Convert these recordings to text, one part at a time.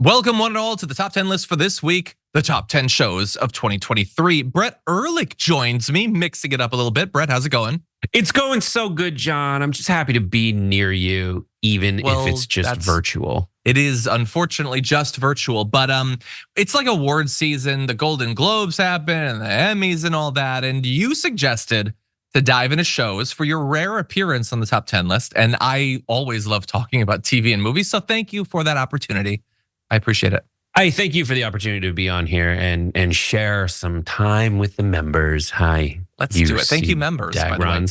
Welcome one and all to the top 10 list for this week, the top 10 shows of 2023. Brett Erlich joins me, mixing it up a little bit. Brett, how's it going? It's going so good, John. I'm just happy to be near you, even if it's just virtual. It is unfortunately just virtual, but it's like award season. The Golden Globes happen and the Emmys and all that. And you suggested to dive into shows for your rare appearance on the top 10 list. And I always love talking about TV and movies. So thank you for that opportunity. I appreciate it. I thank you for the opportunity to be on here and share some time with the members. Hi. Let's do it. Thank you, members. By the way.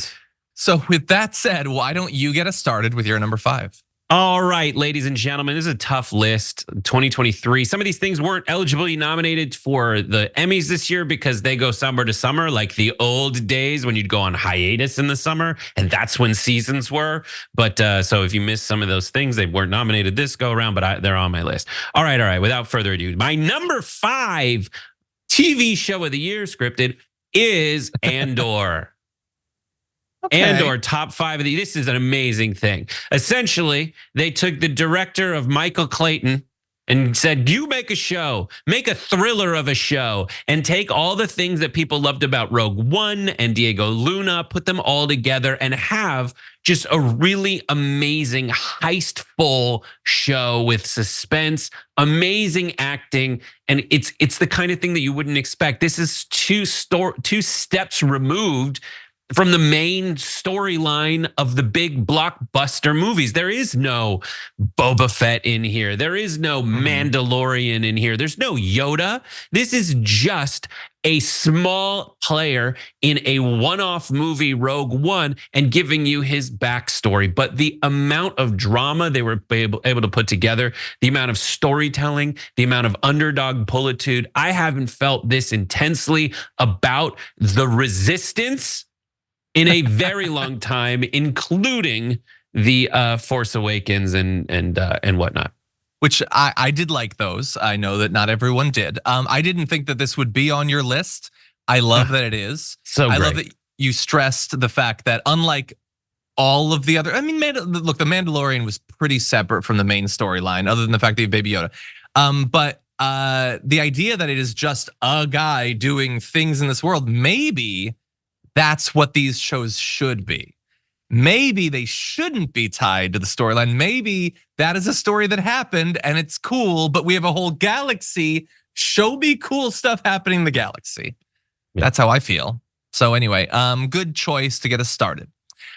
So with that said, why don't you get us started with your number 5? All right, ladies and gentlemen, this is a tough list. 2023. Some of these things weren't eligibly nominated for the Emmys this year because they go summer to summer, like the old days when you'd go on hiatus in the summer, and that's when seasons were. But so if you missed some of those things, they weren't nominated this go around, but they're on my list. All right. Without further ado, my number 5 TV show of the year scripted is Andor. Okay. Andor, top 5 of the. This is an amazing thing. Essentially, they took the director of Michael Clayton and said, "You make a show, make a thriller of a show, and take all the things that people loved about Rogue One and Diego Luna, put them all together, and have just a really amazing heist-full show with suspense, amazing acting, and it's the kind of thing that you wouldn't expect. This is two steps removed from the main storyline of the big blockbuster movies. There is no Boba Fett in here. There is no Mandalorian in here. There's no Yoda. This is just a small player in a one-off movie, Rogue One, and giving you his backstory. But the amount of drama they were able to put together, the amount of storytelling, the amount of underdog pullitude, I haven't felt this intensely about the Resistance in a very long time, including the Force Awakens and whatnot. Which I did like those. I know that not everyone did. I didn't think that this would be on your list. I love that it is. So I love that you stressed the fact that unlike all of the other, look, the Mandalorian was pretty separate from the main storyline, other than the fact that you have Baby Yoda. But the idea that it is just a guy doing things in this world, maybe that's what these shows should be. Maybe they shouldn't be tied to the storyline. Maybe that is a story that happened and it's cool, but we have a whole galaxy. Show me cool stuff happening in the galaxy. Yeah. That's how I feel. So anyway, good choice to get us started.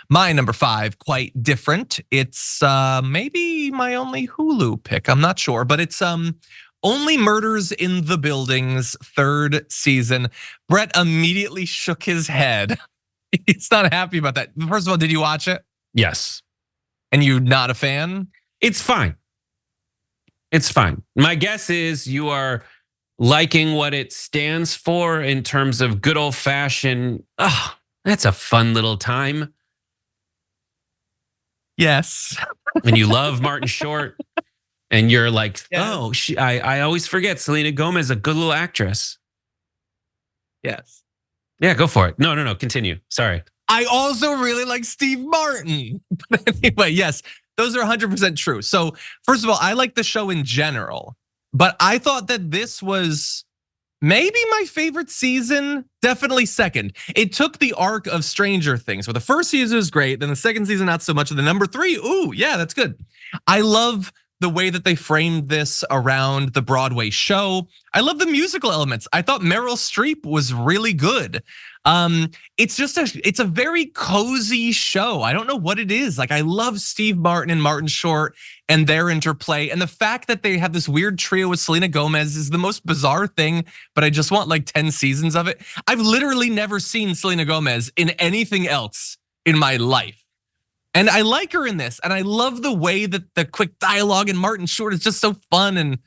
My number 5, quite different. It's maybe my only Hulu pick. I'm not sure, but it's Only Murders in the Buildings, 3rd season. Brett immediately shook his head. He's not happy about that. First of all, did you watch it? Yes. And you not a fan? It's fine. It's fine. My guess is you are liking what it stands for in terms of good old fashioned, that's a fun little time. Yes. And you love Martin Short. And you're like, oh, I always forget Selena Gomez, a good little actress. Yes. Yeah, go for it. No, continue. Sorry. I also really like Steve Martin. But anyway, yes, those are 100% true. So first of all, I like the show in general, but I thought that this was maybe my favorite season, definitely second. It took the arc of Stranger Things, where the first season was great, then the second season not so much, and the number 3, ooh, yeah, that's good. I love the way that they framed this around the Broadway show. I love the musical elements. I thought Meryl Streep was really good. It's a very cozy show. I don't know what it is. Like I love Steve Martin and Martin Short and their interplay. And the fact that they have this weird trio with Selena Gomez is the most bizarre thing, but I just want like 10 seasons of it. I've literally never seen Selena Gomez in anything else in my life. And I like her in this, and I love the way that the quick dialogue in Martin Short is just so fun, and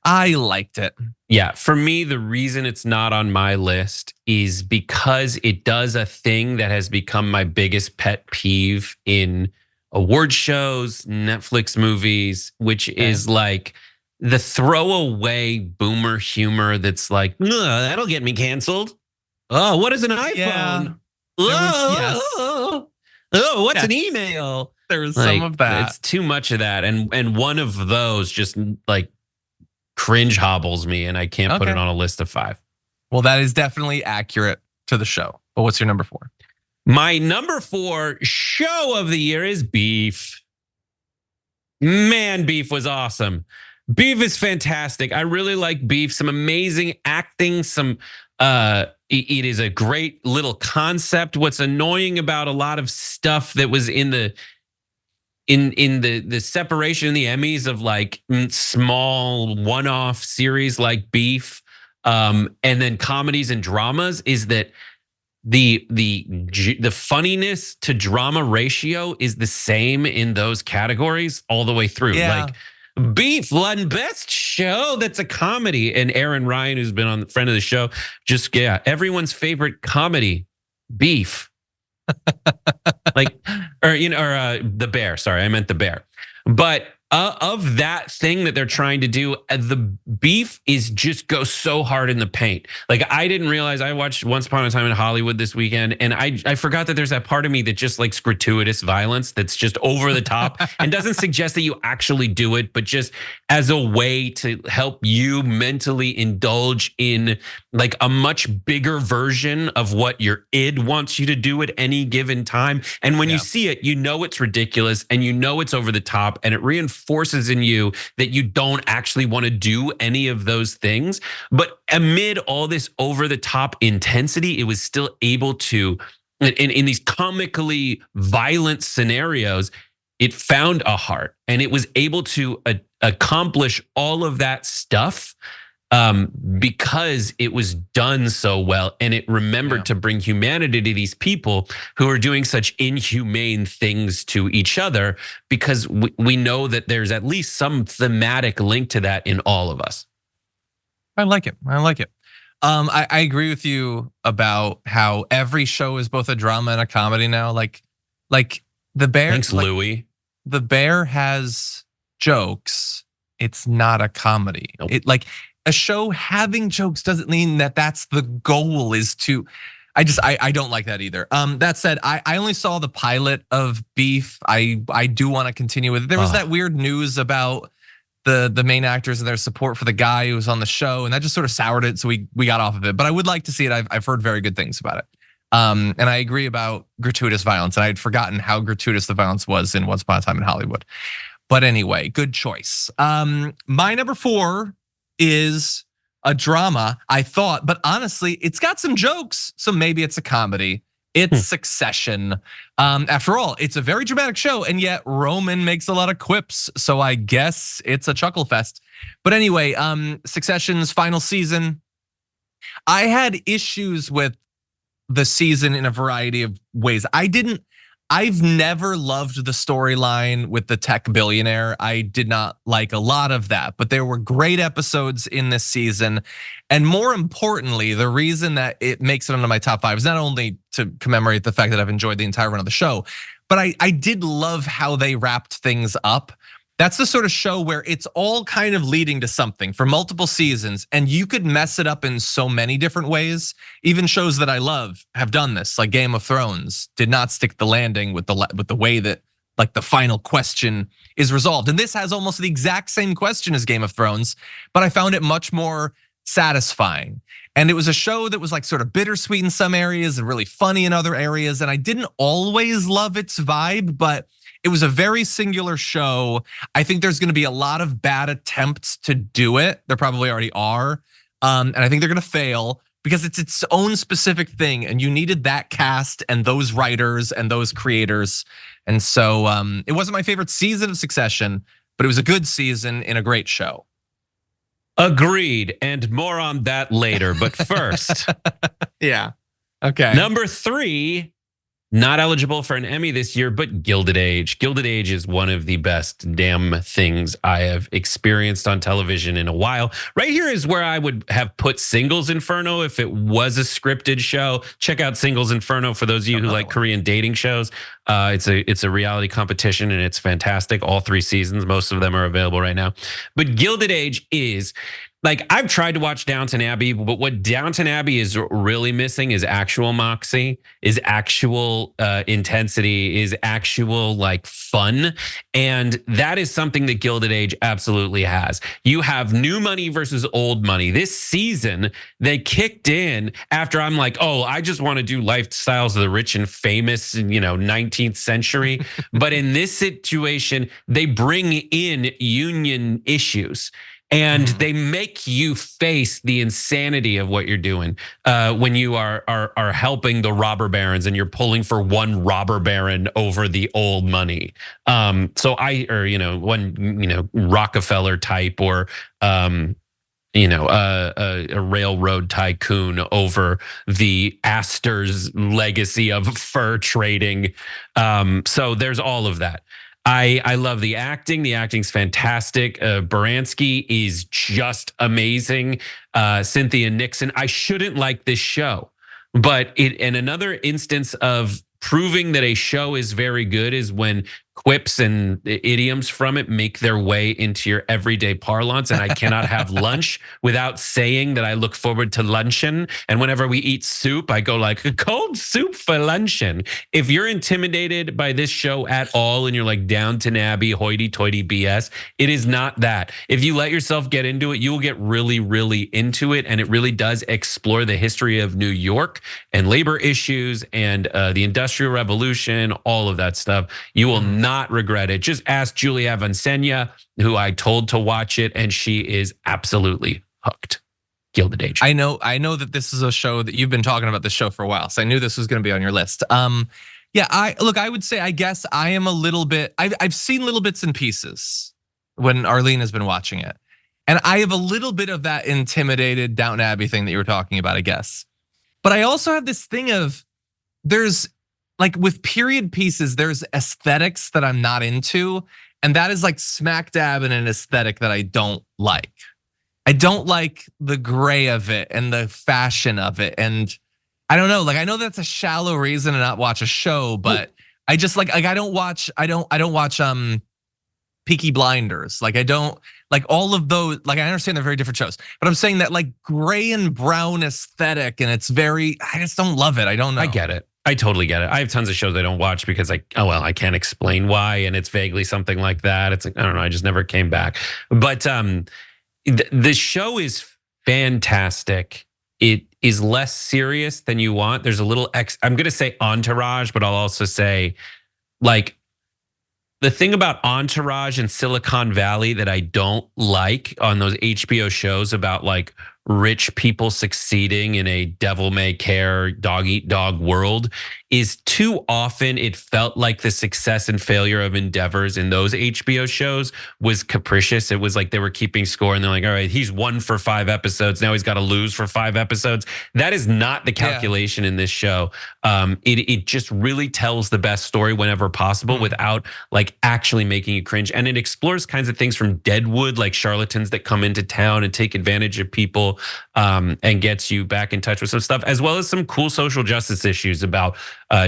I liked it. Yeah, for me, the reason it's not on my list is because it does a thing that has become my biggest pet peeve in award shows, Netflix movies, which is like the throwaway boomer humor that's like, that'll get me canceled. Oh, what is an iPhone? Yeah. Oh, what's an email? There was some of that. It's too much of that. And one of those just like cringe hobbles me, and I can't put it Okay. on a list of 5. Well, that is definitely accurate to the show. But what's your number 4? My number 4 show of the year is Beef. Man, Beef was awesome. Beef is fantastic. I really like Beef. Some amazing acting. It is a great little concept. What's annoying about a lot of stuff that was in the separation in the Emmys of like small one-off series like Beef, and then comedies and dramas is that the funniness to drama ratio is the same in those categories all the way through. Yeah. Like Beef won best show that's a comedy, and Aaron Ryan, who's been on the friend of the show, just everyone's favorite comedy, Beef. Like, or The Bear. Sorry, I meant The Bear. But of that thing that they're trying to do, the Beef is just go so hard in the paint. Like, I didn't realize, I watched Once Upon a Time in Hollywood this weekend, and I forgot that there's that part of me that just likes gratuitous violence that's just over the top and doesn't suggest that you actually do it, but just as a way to help you mentally indulge in like a much bigger version of what your id wants you to do at any given time. And when you see it, you know it's ridiculous and you know it's over the top, and it reinforces in you that you don't actually want to do any of those things. But amid all this over the top intensity, it was still able to, in these comically violent scenarios, it found a heart, and it was able to accomplish all of that stuff because it was done so well, and it remembered to bring humanity to these people who are doing such inhumane things to each other, because we know that there's at least some thematic link to that in all of us. I like it. I like it. I agree with you about how every show is both a drama and a comedy now. Like The Bear. Thanks, Louie. The Bear has jokes. It's not a comedy. Nope. It like a show having jokes doesn't mean that that's the goal is to. I don't like that either. That said, I only saw the pilot of Beef. I do want to continue with it. There was that weird news about the main actors and their support for the guy who was on the show, and that just sort of soured it. So we got off of it. But I would like to see it. I've heard very good things about it. And I agree about gratuitous violence, and I had forgotten how gratuitous the violence was in Once Upon a Time in Hollywood. But anyway, good choice. My number 4 is a drama, I thought, but honestly, it's got some jokes, so maybe it's a comedy. It's Succession. After all, it's a very dramatic show, and yet Roman makes a lot of quips, so I guess it's a chuckle fest. But anyway, Succession's final season. I had issues with the season in a variety of ways. I've never loved the storyline with the tech billionaire. I did not like a lot of that, but there were great episodes in this season. And more importantly, the reason that it makes it onto my top 5 is not only to commemorate the fact that I've enjoyed the entire run of the show, but I did love how they wrapped things up. That's the sort of show where it's all kind of leading to something for multiple seasons, and you could mess it up in so many different ways. Even shows that I love have done this, like Game of Thrones did not stick the landing with the way that like the final question is resolved. And this has almost the exact same question as Game of Thrones, but I found it much more satisfying. And it was a show that was like sort of bittersweet in some areas and really funny in other areas. And I didn't always love its vibe, but it was a very singular show. I think there's gonna be a lot of bad attempts to do it. There probably already are. And I think they're gonna fail because it's its own specific thing. And you needed that cast and those writers and those creators. And so it wasn't my favorite season of Succession, but it was a good season in a great show. Agreed, and more on that later. But first, yeah, okay. Number 3, not eligible for an Emmy this year, but Gilded Age. Gilded Age is one of the best damn things I have experienced on television in a while. Right here is where I would have put Singles Inferno if it was a scripted show. Check out Singles Inferno for those of you who like Korean dating shows. It's a reality competition and it's fantastic. All 3 seasons, most of them are available right now. But Gilded Age is like I've tried to watch Downton Abbey, but what Downton Abbey is really missing is actual moxie, is actual intensity, is actual like fun. And that is something that Gilded Age absolutely has. You have new money versus old money. This season, they kicked in after I'm like, oh, I just want to do lifestyles of the rich and famous, 19th century. But in this situation, they bring in union issues. And they make you face the insanity of what you're doing when you are helping the robber barons and you're pulling for one robber baron over the old money. One Rockefeller type or a railroad tycoon over the Astor's legacy of fur trading. So there's all of that. I love the acting. The acting's fantastic. Baranski is just amazing. Cynthia Nixon. I shouldn't like this show, but in another instance of proving that a show is very good is when quips and idioms from it make their way into your everyday parlance. And I cannot have lunch without saying that I look forward to luncheon. And whenever we eat soup, I go like, a cold soup for luncheon. If you're intimidated by this show at all and you're like Downton Abbey, hoity-toity BS, it is not that. If you let yourself get into it, you will get really, really into it. And it really does explore the history of New York and labor issues and the Industrial Revolution, all of that stuff. You will not regret it. Just ask Julia Avancenia, who I told to watch it, and she is absolutely hooked. Gilded Age. I know that this is a show that you've been talking about this show for a while, so I knew this was going to be on your list. I would say, I guess I am a little bit, I've seen little bits and pieces when Arlene has been watching it. And I have a little bit of that intimidated Downton Abbey thing that you were talking about, I guess. But I also have this thing of, there's like with period pieces, there's aesthetics that I'm not into. And that is like smack dab in an aesthetic that I don't like. I don't like the gray of it and the fashion of it. And I don't know, like I know that's a shallow reason to not watch a show, but I just like I don't watch Peaky Blinders. Like I don't like all of those, like I understand they're very different shows, but I'm saying that like gray and brown aesthetic and it's very, I just don't love it. I don't know. I get it. I totally get it. I have tons of shows I don't watch because I can't explain why. And it's vaguely something like that. It's like, I don't know, I just never came back. But the show is fantastic. It is less serious than you want. There's a little I'm gonna say entourage, but I'll also say like the thing about Entourage and Silicon Valley that I don't like on those HBO shows about like rich people succeeding in a devil may care, dog eat dog world is too often it felt like the success and failure of endeavors in those HBO shows was capricious. It was like they were keeping score and they're like, all right, he's won for 5 episodes. Now he's got to lose for 5 episodes. That is not the calculation in this show. It just really tells the best story whenever possible without like actually making you cringe. And it explores kinds of things from Deadwood, like charlatans that come into town and take advantage of people and gets you back in touch with some stuff, as well as some cool social justice issues about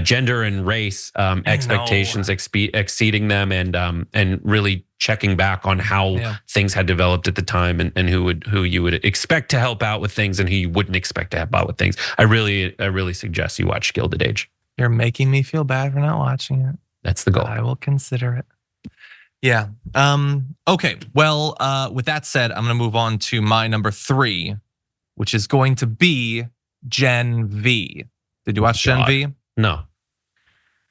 gender and race expectations exceeding them, and really checking back on how things had developed at the time, and who you would expect to help out with things and who you wouldn't expect to help out with things. I really suggest you watch Gilded Age. You're making me feel bad for not watching it. That's the goal. I will consider it. Yeah. Okay. Well, with that said, I'm gonna move on to my number 3, which is going to be Gen V. Did you watch Gen V? No.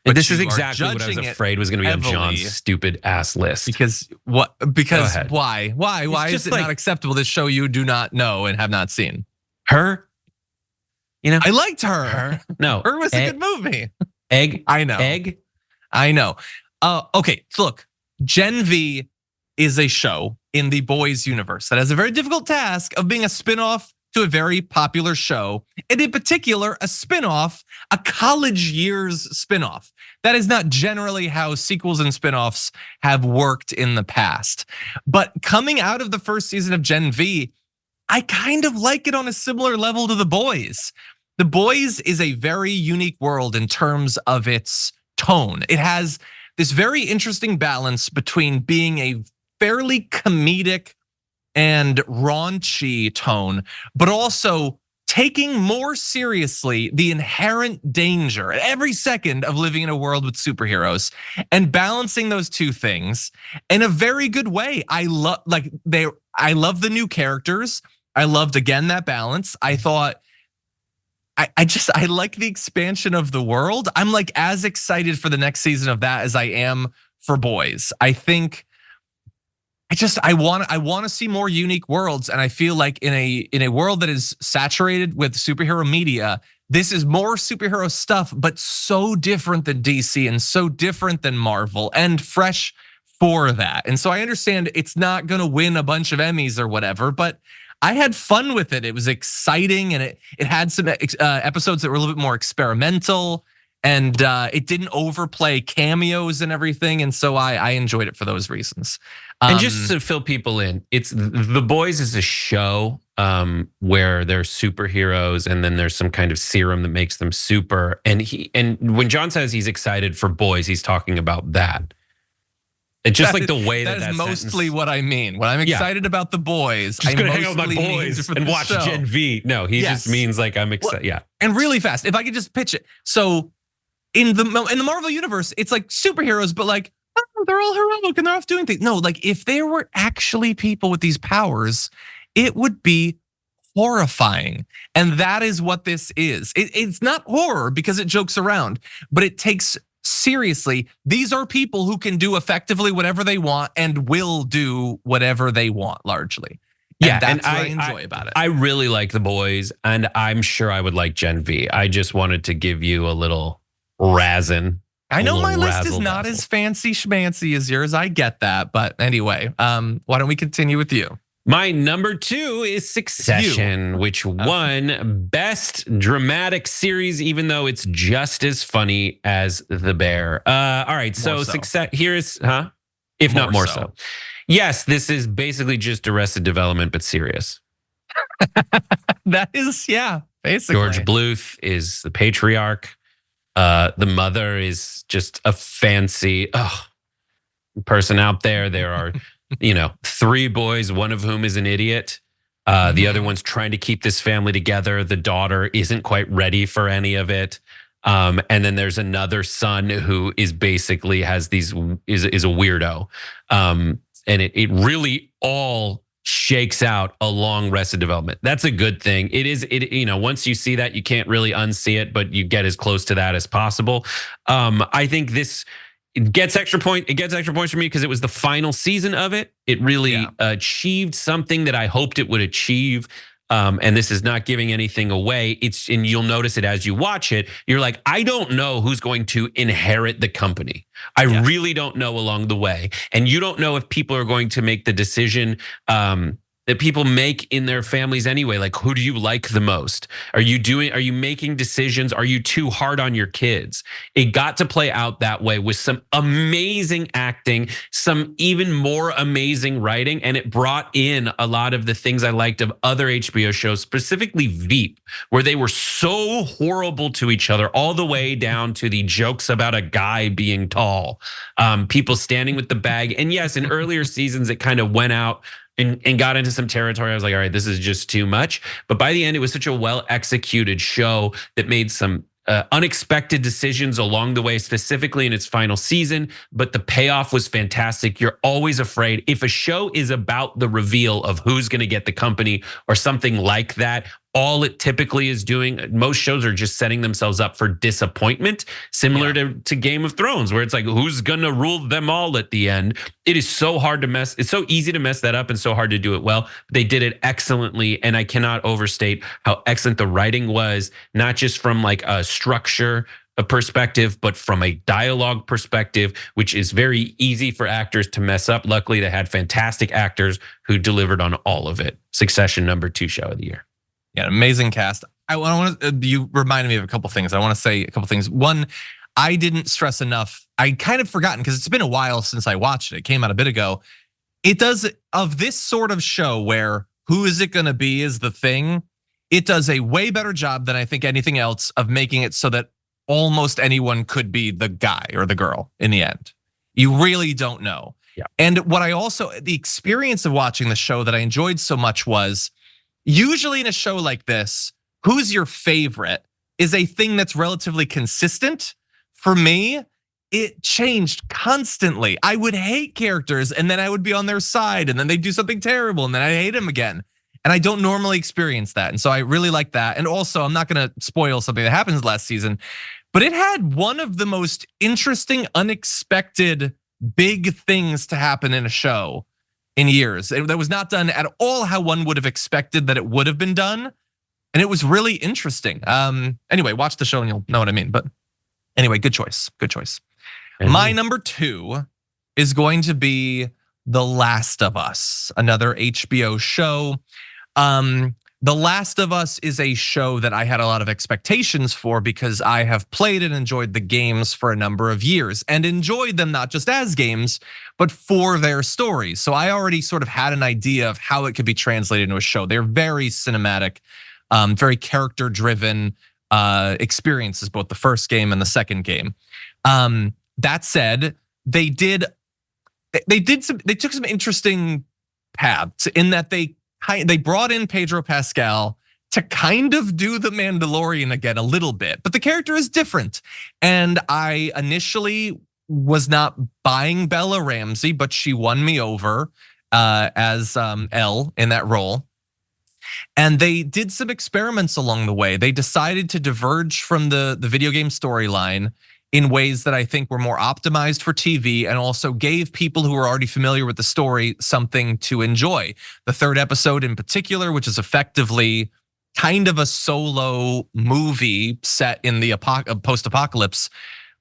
But this is exactly what I was afraid was going to be on John's stupid ass list. Because what? Because why? Why is it not acceptable? This show you do not know and have not seen. Her? You know, I liked her. No, Her was a good movie. Egg. I know. Egg. I know. Okay, so look, Gen V is a show in the boys universe that has a very difficult task of being a spinoff to a very popular show, and in particular, a spinoff, a college years spinoff. That is not generally how sequels and spinoffs have worked in the past. But coming out of the first season of Gen V, I kind of like it on a similar level to The Boys. The Boys is a very unique world in terms of its tone. It has this very interesting balance between being a fairly comedic and raunchy tone, but also taking more seriously the inherent danger at every second of living in a world with superheroes and balancing those two things in a very good way. I love the new characters. I loved again that balance. I thought I like the expansion of the world. I'm like as excited for the next season of that as I am for Boys. I think I want to see more unique worlds, and I feel like in a world that is saturated with superhero media, this is more superhero stuff, but so different than DC and so different than Marvel and fresh for that. And so I understand it's not going to win a bunch of Emmys or whatever, but I had fun with it. It was exciting, and it had some episodes that were a little bit more experimental, and it didn't overplay cameos and everything. And so I enjoyed it for those reasons. And just to fill people in, it's The Boys is a show where they're superheroes, and then there's some kind of serum that makes them super. And when John says he's excited for Boys, he's talking about that. It's just like the way that is mostly what I mean. When I'm excited about The Boys, I'm gonna hang out with my boys and watch Gen V. No, he just means like I'm excited. Yeah, and really fast. If I could just pitch it, so in the Marvel universe, it's like superheroes, but like they're all heroic and they're off doing things. No, like if there were actually people with these powers, it would be horrifying. And that is what this is. It's not horror because it jokes around, but it takes seriously. These are people who can do effectively whatever they want and will do whatever they want largely. And that's what I enjoy about it. I really like The Boys, and I'm sure I would like Gen V. I just wanted to give you a little razzing. I know my list is not as fancy schmancy as yours. I get that. But anyway, why don't we continue with you? My number 2 is Succession, which won Best Dramatic Series, even though it's just as funny as The Bear. All right, so Success, here's, if not more so. Yes, this is basically just Arrested Development, but serious. That is, yeah, basically. George Bluth is the patriarch. The mother is just a fancy person out there. There are, 3 boys, one of whom is an idiot. The other one's trying to keep this family together. The daughter isn't quite ready for any of it. And then there's another son who is basically is a weirdo. And it really all shakes out along Arrested Development. That's a good thing. It is, once you see that, you can't really unsee it, but you get as close to that as possible. I think it gets extra points for me because it was the final season of it. It really achieved something that I hoped it would achieve. And this is not giving anything away. And you'll notice it as you watch it. You're like, I don't know who's going to inherit the company. I really don't know along the way. And you don't know if people are going to make the decision that people make in their families anyway. Like, who do you like the most? Are you making decisions? Are you too hard on your kids? It got to play out that way with some amazing acting, some even more amazing writing. And it brought in a lot of the things I liked of other HBO shows, specifically Veep, where they were so horrible to each other, all the way down to the jokes about a guy being tall, people standing with the bag. And yes, in earlier seasons, it kind of went out and got into some territory. I was like, all right, this is just too much. But by the end, it was such a well-executed show that made some unexpected decisions along the way, specifically in its final season. But the payoff was fantastic. You're always afraid. If a show is about the reveal of who's gonna get the company or something like that, all it typically is doing, most shows are just setting themselves up for disappointment, similar to Game of Thrones, where it's like, who's gonna rule them all at the end? It is so hard to mess, it's so easy to mess that up and so hard to do it well. They did it excellently, and I cannot overstate how excellent the writing was, not just from like a structure, a perspective, but from a dialogue perspective, which is very easy for actors to mess up. Luckily, they had fantastic actors who delivered on all of it. Succession, number 2 show of the year. Yeah, amazing cast. You reminded me of a couple things. I want to say a couple things. One, I didn't stress enough. I kind of forgotten because it's been a while since I watched it. It came out a bit ago. It does, of this sort of show where who is it going to be is the thing. It does a way better job than I think anything else of making it so that almost anyone could be the guy or the girl in the end. You really don't know. Yeah. And what I also, the experience of watching the show that I enjoyed so much was, usually in a show like this, who's your favorite is a thing that's relatively consistent. For me, it changed constantly. I would hate characters and then I would be on their side and then they'd do something terrible and then I hate them again. And I don't normally experience that. And so I really like that. And also, I'm not gonna spoil something that happens last season, but it had one of the most interesting, unexpected big things to happen in a show in years. That was not done at all how one would have expected that it would have been done. And it was really interesting. Anyway, watch the show and you'll know what I mean. But anyway, good choice, good choice. My number 2 is going to be The Last of Us, another HBO show. The Last of Us is a show that I had a lot of expectations for because I have played and enjoyed the games for a number of years and enjoyed them not just as games, but for their stories. So I already sort of had an idea of how it could be translated into a show. They're very cinematic, very character driven experiences, both the first game and the second game. That said, they took some interesting paths in that they brought in Pedro Pascal to kind of do the Mandalorian again a little bit, but the character is different. And I initially was not buying Bella Ramsey, but she won me over as Elle in that role. And they did some experiments along the way. They decided to diverge from the video game storyline in ways that I think were more optimized for TV and also gave people who were already familiar with the story something to enjoy. The third episode in particular, which is effectively kind of a solo movie set in the post-apocalypse,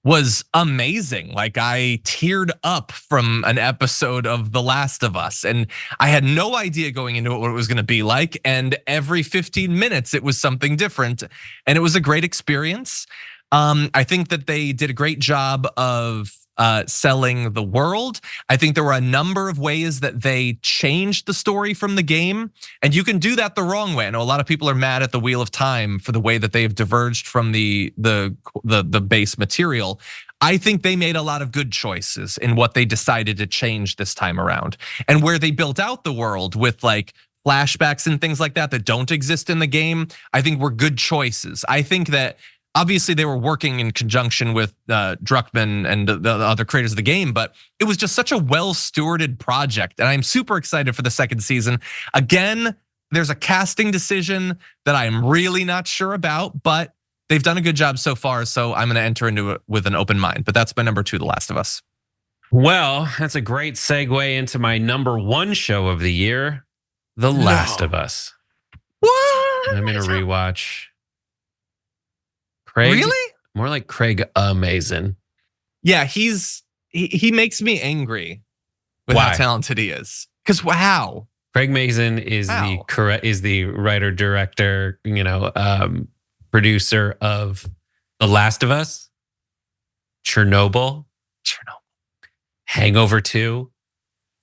was amazing. Like, I teared up from an episode of The Last of Us, and I had no idea going into it what it was gonna be like. And every 15 minutes, it was something different, and it was a great experience. I think that they did a great job of selling the world. I think there were a number of ways that they changed the story from the game, and you can do that the wrong way. I know a lot of people are mad at the Wheel of Time for the way that they've diverged from the base material. I think they made a lot of good choices in what they decided to change this time around, and where they built out the world with like flashbacks and things like that that don't exist in the game, I think were good choices. I think that obviously they were working in conjunction with Druckmann and the other creators of the game, but it was just such a well-stewarded project. And I'm super excited for the second season. Again, there's a casting decision that I'm really not sure about, but they've done a good job so far. So I'm gonna enter into it with an open mind, but that's my number 2, The Last of Us. Well, that's a great segue into my number 1 show of the year, The Last of Us. What? I'm gonna rewatch. Craig, really? More like Craig Amazing. Yeah, he makes me angry with how talented he is. Because how? Craig Mazin is the writer, director, producer of The Last of Us, Chernobyl, Hangover 2,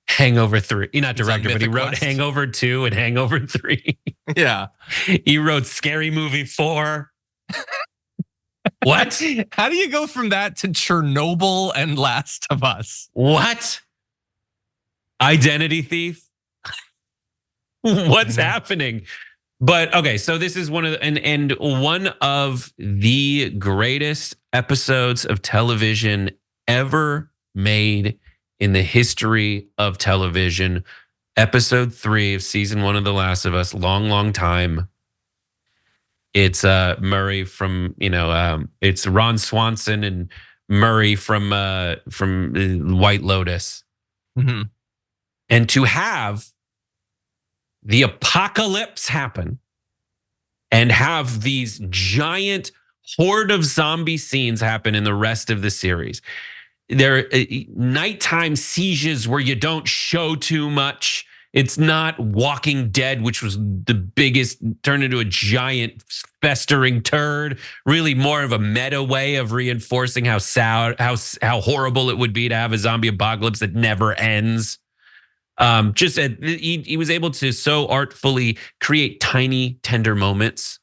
Hangover 3. He's not director, but he wrote Hangover 2 and Hangover 3. Yeah. He wrote Scary Movie 4. What? How do you go from that to Chernobyl and Last of Us? What? Identity Thief? What's happening? But okay, so this is one of the greatest episodes of television ever made in the history of television. Episode 3 of season 1 of The Last of Us, long time. It's Murray from, it's Ron Swanson and Murray from White Lotus. Mm-hmm. And to have the apocalypse happen and have these giant horde of zombie scenes happen in the rest of the series. There are nighttime sieges where you don't show too much. It's not Walking Dead, which was the biggest, turned into a giant festering turd. Really more of a meta way of reinforcing how horrible it would be to have a zombie apocalypse that never ends. He was able to so artfully create tiny, tender moments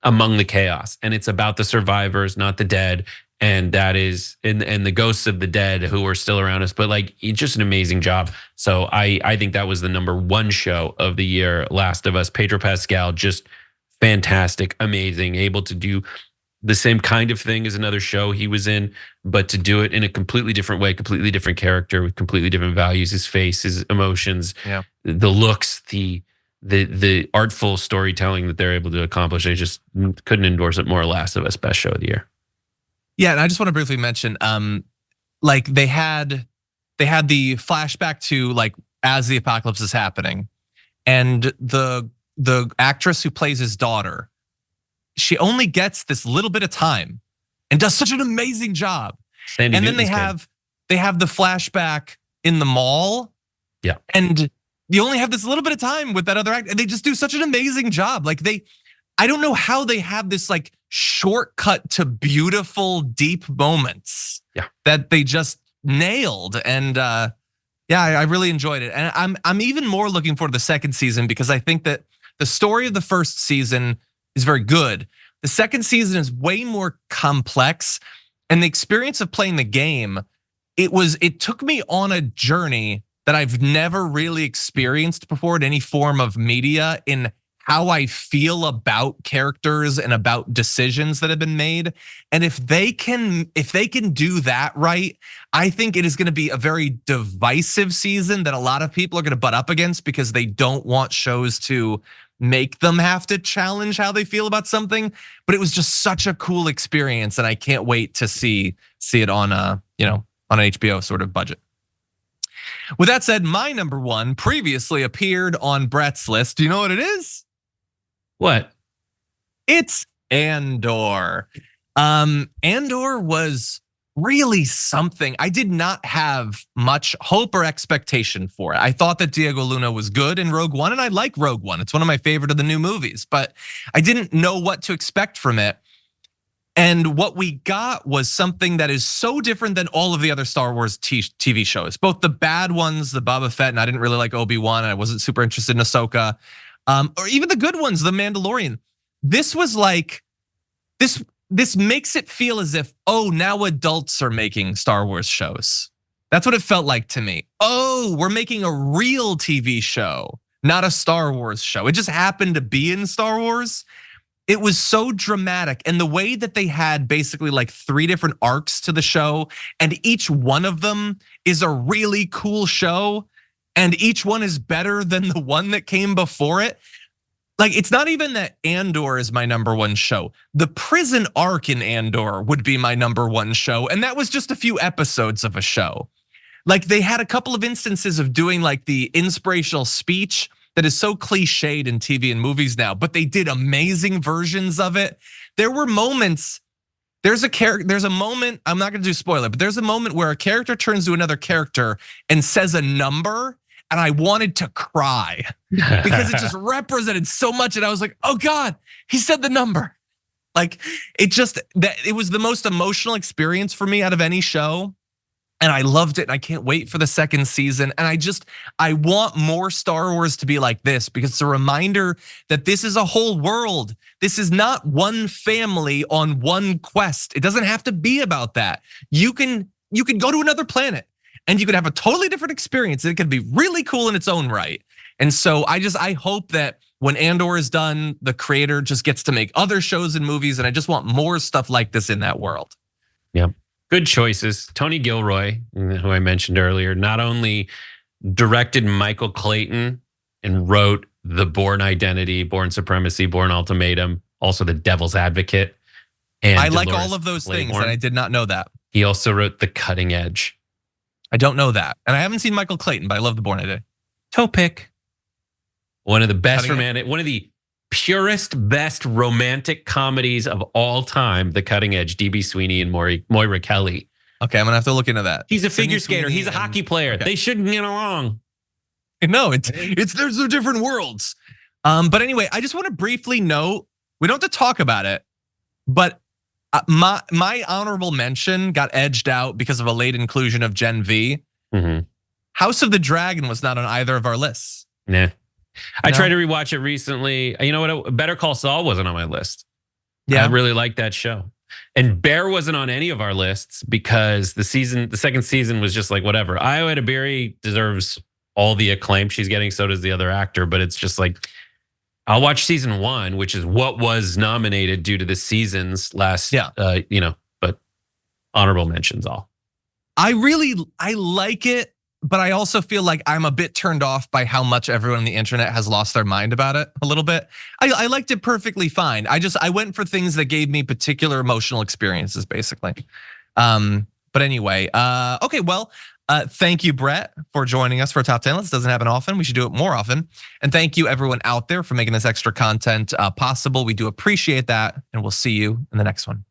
among the chaos. And it's about the survivors, not the dead. And that is and the ghosts of the dead who are still around us, but like it's just an amazing job. So I think that was the #1 show of the year. Last of Us, Pedro Pascal, just fantastic, amazing, able to do the same kind of thing as another show he was in, but to do it in a completely different way, completely different character with completely different values, his face, his emotions, the looks, the artful storytelling that they're able to accomplish. I just couldn't endorse it more. Last of Us, best show of the year. Yeah, and I just want to briefly mention, like they had the flashback to like as the apocalypse is happening, and the actress who plays his daughter, she only gets this little bit of time and does such an amazing job. Sandy and then Newton's they have the flashback in the mall. Yeah. And you only have this little bit of time with that other actor, and they just do such an amazing job. Like I don't know how they have this like shortcut to beautiful, deep moments that they just nailed. And yeah, I really enjoyed it. And I'm even more looking forward to the second season because I think that the story of the first season is very good. The second season is way more complex, and the experience of playing the game, it took me on a journey that I've never really experienced before in any form of media, in how I feel about characters and about decisions that have been made. And if they can do that right, I think it is going to be a very divisive season that a lot of people are going to butt up against because they don't want shows to make them have to challenge how they feel about something. But it was just such a cool experience, and I can't wait to see it on on an HBO sort of budget. With that said, my #1 previously appeared on Brett's list. Do you know what it is? What? It's Andor. Andor was really something. I did not have much hope or expectation for it. I thought that Diego Luna was good in Rogue One, and I like Rogue One. It's one of my favorite of the new movies, but I didn't know what to expect from it. And what we got was something that is so different than all of the other Star Wars TV shows, both the bad ones, the Boba Fett, and I didn't really like Obi-Wan, and I wasn't super interested in Ahsoka, or even the good ones, the Mandalorian. This was like, this makes it feel as if, oh, now adults are making Star Wars shows. That's what it felt like to me. Oh, we're making a real TV show, not a Star Wars show. It just happened to be in Star Wars. It was so dramatic, and the way that they had basically like 3 different arcs to the show, and each one of them is a really cool show, and each one is better than the one that came before it. Like, it's not even that Andor is my #1 show. The prison arc in Andor would be my #1 show, and that was just a few episodes of a show. Like, they had a couple of instances of doing like the inspirational speech that is so cliched in TV and movies now, but they did amazing versions of it. There were moments, there's a moment, I'm not gonna do spoiler, but there's a moment where a character turns to another character and says a number, and I wanted to cry because it just represented so much. And I was like, oh God, he said the number. Like, it was the most emotional experience for me out of any show. And I loved it, and I can't wait for the second season. And I want more Star Wars to be like this, because it's a reminder that this is a whole world. This is not one family on one quest. It doesn't have to be about that. You can go to another planet, and you could have a totally different experience. It could be really cool in its own right. And so I hope that when Andor is done, the creator just gets to make other shows and movies, and I just want more stuff like this in that world. Yeah. Good choices. Tony Gilroy, who I mentioned earlier, not only directed Michael Clayton and wrote The Bourne Identity, Bourne Supremacy, Bourne Ultimatum, also The Devil's Advocate. And I like Dolores all of those Claiborne. things, and I did not know that. He also wrote The Cutting Edge. I don't know that. And I haven't seen Michael Clayton, but I love The Bourne Identity. Toe pick. One of the best romantic, one of the purest, best romantic comedies of all time, The Cutting Edge, DB Sweeney and Moira Kelly. Okay, I'm gonna have to look into that. He's a figure skater. He's a hockey player. Okay. They shouldn't get along. No, there's no different worlds. But anyway, I just want to briefly note, we don't have to talk about it, but my honorable mention got edged out because of a late inclusion of Gen V. House of the Dragon was not on either of our lists. Nah. I tried to rewatch it recently. You know what? Better Call Saul wasn't on my list. Yeah, I really like that show. And Bear wasn't on any of our lists because the second season was just like whatever. Io Edaberry deserves all the acclaim she's getting. So does the other actor, but it's just like I'll watch season 1, which is what was nominated due to the season's last. But honorable mentions all. I like it, but I also feel like I'm a bit turned off by how much everyone on the internet has lost their mind about it a little bit. I liked it perfectly fine. I went for things that gave me particular emotional experiences, basically. But anyway, okay, well, thank you, Brett, for joining us for a top 10 list. Doesn't happen often. We should do it more often. And thank you everyone out there for making this extra content possible. We do appreciate that, and we'll see you in the next one.